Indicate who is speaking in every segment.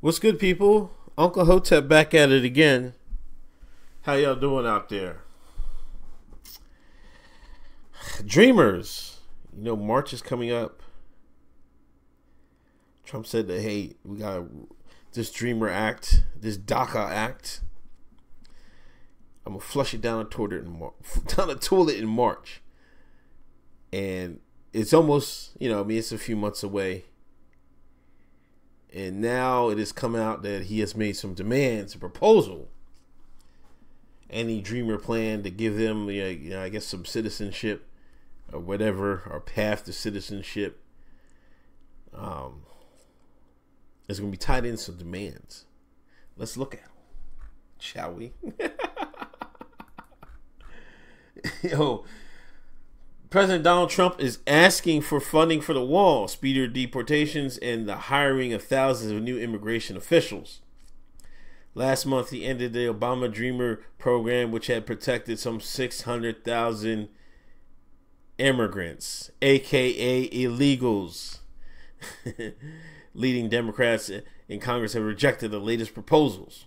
Speaker 1: What's good, people? Uncle Hotep back at it again. How y'all doing out there? Dreamers. March is coming up. Trump said that, hey, we got this Dreamer Act, this DACA Act. I'm going to flush it down the toilet in March. And it's almost, it's a few months away. And now it has come out that he has made some demands, a proposal. Any dreamer plan to give them, I guess, some citizenship or whatever, or path to citizenship. It's going to be tied in some demands. Let's look at them, shall we? President Donald Trump is asking for funding for the wall, speedier deportations, and the hiring of thousands of new immigration officials. Last month, he ended the Obama Dreamer program, which had protected some 600,000 immigrants, aka illegals. Leading Democrats in Congress have rejected the latest proposals.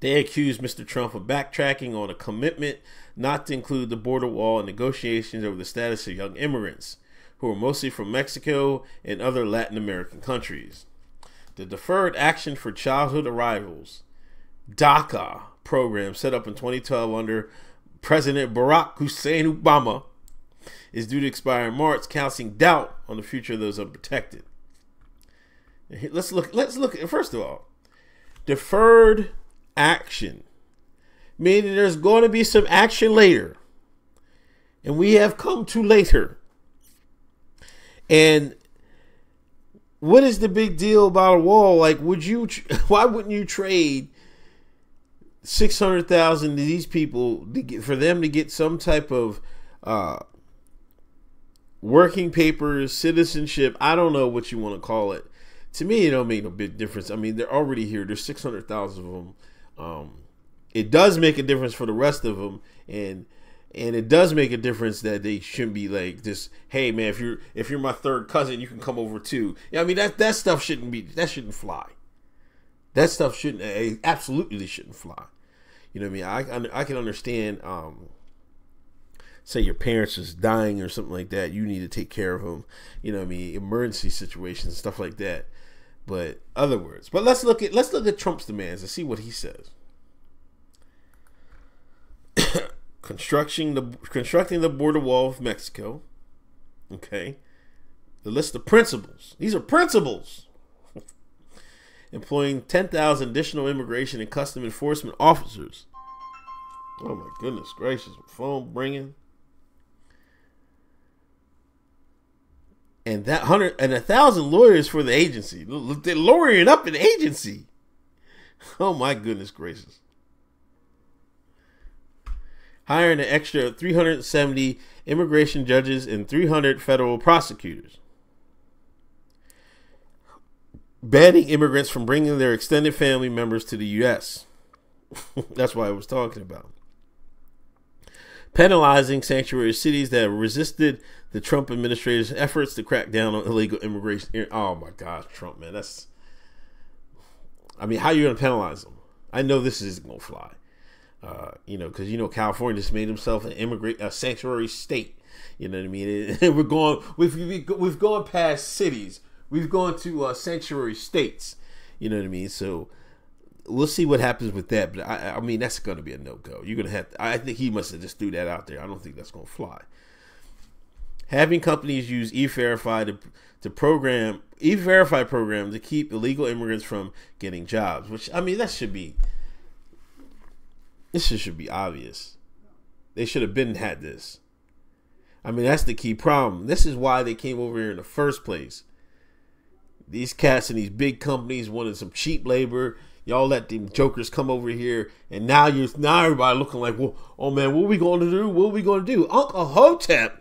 Speaker 1: They accused Mr. Trump of backtracking on a commitment not to include the border wall in negotiations over the status of young immigrants, who are mostly from Mexico and other Latin American countries. The Deferred Action for Childhood Arrivals, DACA program, set up in 2012 under President Barack Hussein Obama, is due to expire in March, casting doubt on the future of those unprotected. Let's look at, first of all, deferred action, meaning there's going to be some action later, and we have come to later. And what is the big deal about a wall? Like, why wouldn't you trade 600,000 to these people for them to get some type of working papers, citizenship? I don't know what you want to call it. To me, it don't make no big difference. I mean, they're already here. There's 600,000 of them. It does make a difference for the rest of them, and it does make a difference that they shouldn't be like this. Hey, man, if you're my third cousin, you can come over too. Yeah, I mean that stuff shouldn't fly. That stuff absolutely shouldn't fly. You know what I mean? I can understand. Say your parents is dying or something like that. You need to take care of them. You know what I mean? Emergency situations, stuff like that. But let's look at Trump's demands and see what he says. Constructing the border wall with Mexico. Okay. The list of principles. These are principles. Employing 10,000 additional immigration and custom enforcement officers. Oh my goodness gracious. Phone ringing. And 1,000 lawyers for the agency. They're lawyering up an agency. Oh my goodness gracious. Hiring an extra 370 immigration judges and 300 federal prosecutors. Banning immigrants from bringing their extended family members to the U.S. That's what I was talking about. Penalizing sanctuary cities that resisted the Trump administration's efforts to crack down on illegal immigration. Oh my gosh, Trump, man. How are you going to penalize them? I know this isn't going to fly. Because California just made himself a sanctuary state. You know what I mean? We've gone past cities. We've gone to sanctuary states. You know what I mean? So we'll see what happens with that. But I mean, that's going to be a no-go. You're going to have I think he must have just threw that out there. I don't think that's going to fly. Having companies use E-Verify program to keep illegal immigrants from getting jobs, which, I mean, this should be obvious. They should have had this. I mean, that's the key problem. This is why they came over here in the first place. These cats and these big companies wanted some cheap labor. Y'all let them jokers come over here, and now everybody looking like, well, oh man, what are we going to do? What are we going to do? Uncle Hotep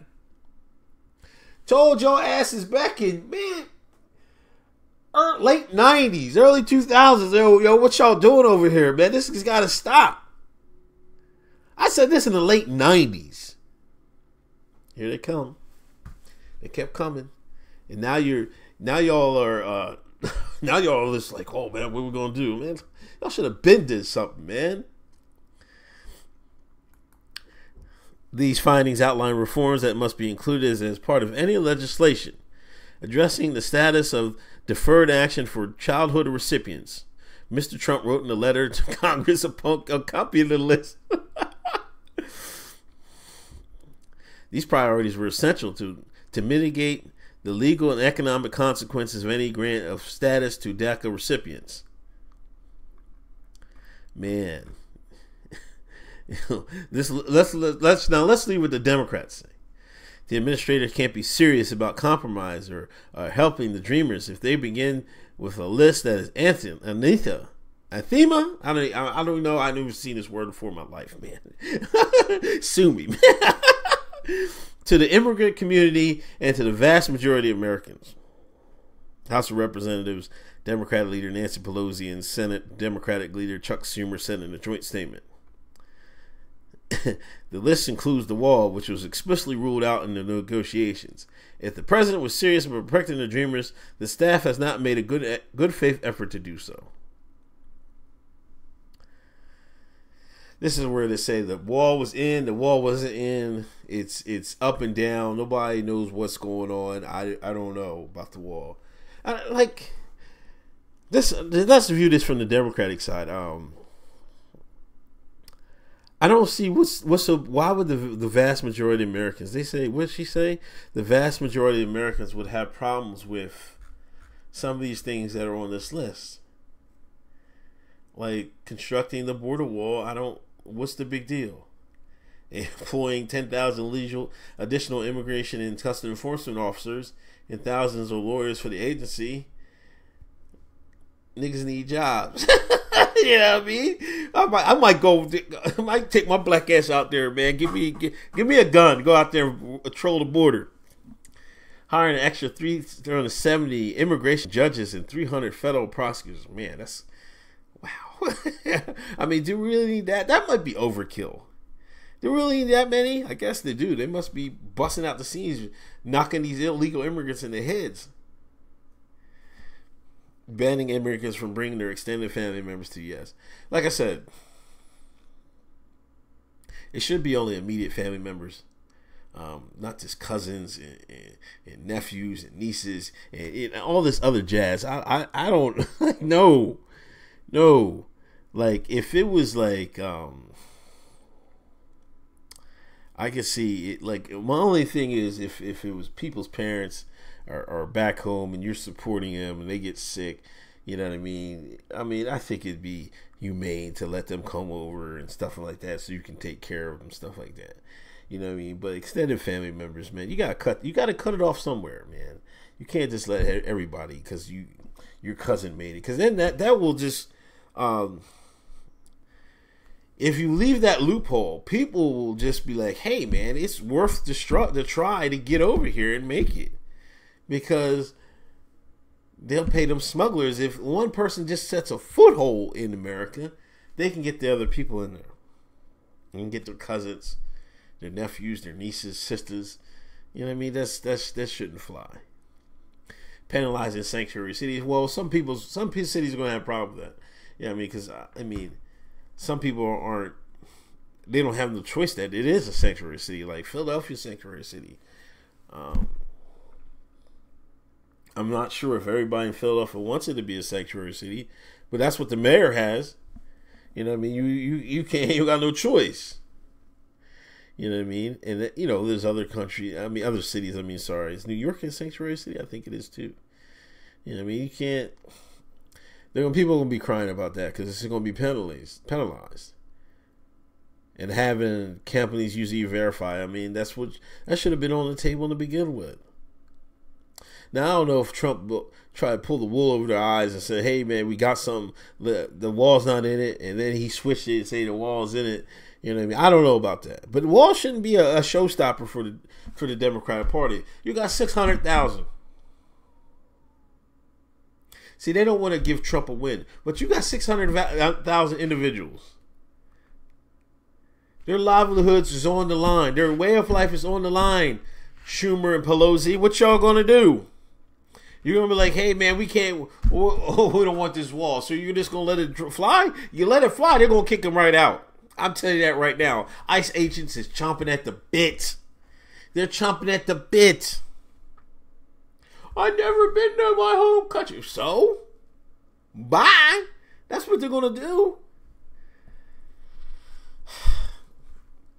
Speaker 1: told your asses back in late 90s, early 2000s, yo, what y'all doing over here, man? This has got to stop. I said this in the late 90s. Here they come. They kept coming, and now y'all are Now y'all just like, oh man, what we gonna do, man? Y'all should have been did something, man. These findings outline reforms that must be included as part of any legislation addressing the status of deferred action for childhood recipients. Mr. Trump wrote in a letter to Congress a copy of the list. These priorities were essential to mitigate the legal and economic consequences of any grant of status to DACA recipients. Man, let's leave what the Democrats say. The administrators can't be serious about compromise or helping the dreamers if they begin with a list that is anathema. I don't know. I've never seen this word before in my life, man. Sue me, man. To the immigrant community and to the vast majority of Americans. House of Representatives Democratic leader Nancy Pelosi and Senate Democratic leader Chuck Schumer said in a joint statement. The list includes the wall, which was explicitly ruled out in the negotiations. If the president was serious about protecting the dreamers, the staff has not made a good faith effort to do so. This is where they say the wall was in, the wall wasn't in. It's up and down. Nobody knows what's going on. I don't know about the wall. Let's view this from the Democratic side. I don't see why would the vast majority of Americans, they say, what did she say? The vast majority of Americans would have problems with some of these things that are on this list. Like constructing the border wall, what's the big deal? Employing 10,000 additional immigration and customs enforcement officers and thousands of lawyers for the agency. Niggas need jobs. You know what I mean? I might take my black ass out there, man. Give me a gun. Go out there and patrol the border. Hiring an extra 370 immigration judges and 300 federal prosecutors. Man, that's wow. I mean, do we really need that? That might be overkill. Do we really need that many? I guess they do. They must be busting out the seams, knocking these illegal immigrants in the heads. Banning immigrants from bringing their extended family members to the U.S. Like I said, it should be only immediate family members, not just cousins and nephews and nieces and all this other jazz. I don't no. Like if it was like I could see it. Like my only thing is if it was people's parents. Or back home and you're supporting them and they get sick, you know what I mean? I think it'd be humane to let them come over and stuff like that so you can take care of them, stuff like that. You know what I mean? But extended family members, man, you gotta cut it off somewhere, man. You can't just let everybody because your cousin made it, because then that will just if you leave that loophole, people will just be like, hey man, it's worth the try to get over here and make it. Because they'll pay them smugglers. If one person just sets a foothold in America, they can get the other people in there. They can get their cousins, their nephews, their nieces, sisters. You know what I mean? That shouldn't fly. Penalizing sanctuary cities. Well, some cities are going to have a problem with that. You know what I mean? Because, some people they don't have no choice that it is a sanctuary city. Like Philadelphia's sanctuary city. I'm not sure if everybody in Philadelphia wants it to be a sanctuary city, but that's what the mayor has. You know what I mean? You got no choice. You know what I mean? And there's other other cities. Is New York a sanctuary city? I think it is too. You know what I mean? You can't. People are gonna be crying about that because it's gonna be penalized. And having companies use E-Verify, that should have been on the table to begin with. Now, I don't know if Trump will try to pull the wool over their eyes and say, hey, man, we got something. The wall's not in it. And then he switched it and say the wall's in it. You know what I mean? I don't know about that. But the wall shouldn't be a showstopper for the Democratic Party. You got 600,000. See, they don't want to give Trump a win. But you got 600,000 individuals. Their livelihoods is on the line. Their way of life is on the line. Schumer and Pelosi, what y'all going to do? You're gonna be like, hey man, we can't. We don't want this wall. So you're just gonna let it fly? You let it fly, they're gonna kick them right out. I'm telling you that right now. ICE agents is chomping at the bit. They're chomping at the bit. I've never been to my home country. So, bye. That's what they're gonna do.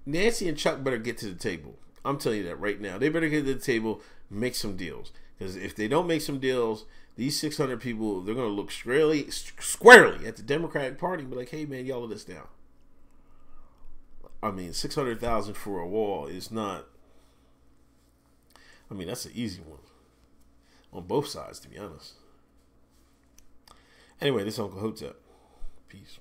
Speaker 1: Nancy and Chuck better get to the table. I'm telling you that right now. They better get to the table, make some deals. Because if they don't make some deals, these 600 people, they're going to look squarely at the Democratic Party and be like, hey, man, y'all let us down. I mean, 600,000 for a wall is not... I mean, that's an easy one. On both sides, to be honest. Anyway, this is Uncle Hotep. Peace.